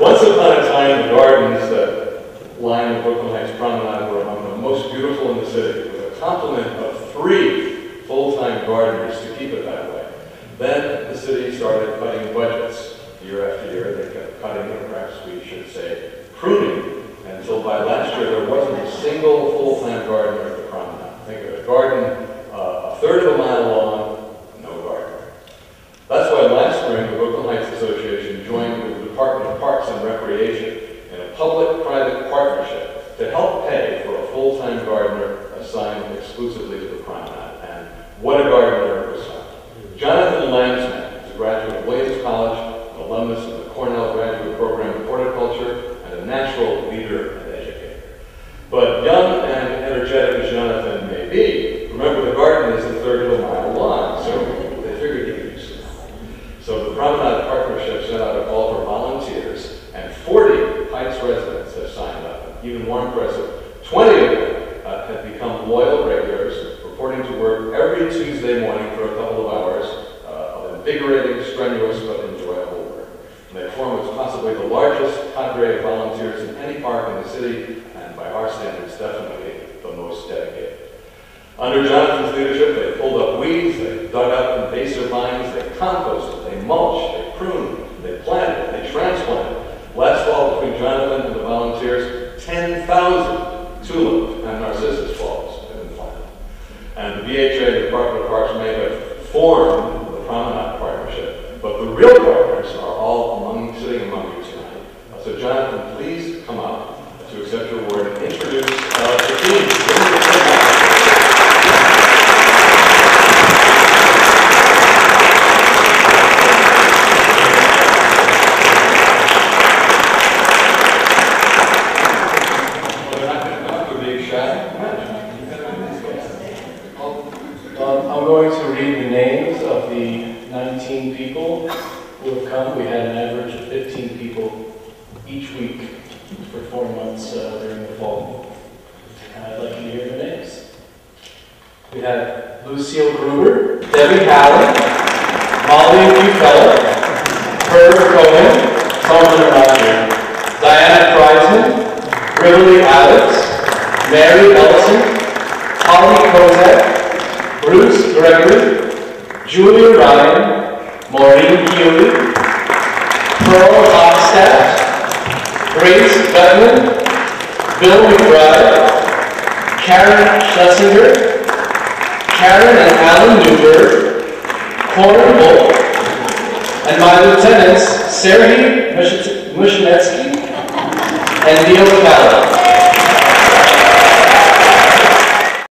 Once upon a time, the gardens that line the Brooklyn Heights Promenade were among the most beautiful in the city, with a complement of 3 full-time gardeners to keep it that way. Then the city started cutting budgets year after year. They kept cutting, or perhaps we should say pruning, until by last year there wasn't a single full-time gardener at the Promenade. Think of a garden a third of a mile long, no gardener. That's why last spring the Brooklyn Heights Association joined with the Department of Parks and Recreation in a public-private partnership to help pay for a full-time gardener assigned exclusively to the Promenade. And what a gardener was found. Jonathan Landsman is a graduate of Williams College, an alumnus of the Cornell Graduate Program in Horticulture, and a natural leader and educator. But young and energetic as Jonathan may be, remember the garden is a third of a mile long, so they figured he could use it. So the Promenade Partnership sent out a call for volunteers, and 40 Heights residents have signed up. Even more impressive, 20 of them have become loyal regulars, reporting to work every Tuesday morning for a couple of hours of invigorating, strenuous, but enjoyable work. And they form what's possibly the largest cadre of volunteers in any park in the city, and by our standards, definitely the most dedicated. Under Jonathan's leadership, they pulled up weeds, they dug up invasive vines, they composted, they mulched, they pruned, they planted, they transplanted. Last fall, between Jonathan and the volunteers, 10,000 tulip and narcissus bulbs have been planted. And the BHA, the Department of Parks, may have formed the Promenade Partnership, but the real partners are all sitting among you tonight. So Jonathan, please come up to accept your award and introduce the team. I'm going to read the names of the 19 people who have come. We had an average of 15 people each week for 4 months during the fall. I'd like you to hear the names. We had Lucile Gruber, Debbie Hallen, Buccella, Herbert Cohen, Cohen are not here, Diana Prizeman, Rivolye Alex, Mary Ellson, Holly Kozak, Bruce Gregory, Julia Ryan, Maureen Healy, Pearl Hochstadt, Grace Gutman, Bill McBride, Karen Schlesinger, Karen and Karen Neuberg, Koren Volk, and my lieutenants, Serhiy Mshanetskiy and Buccella.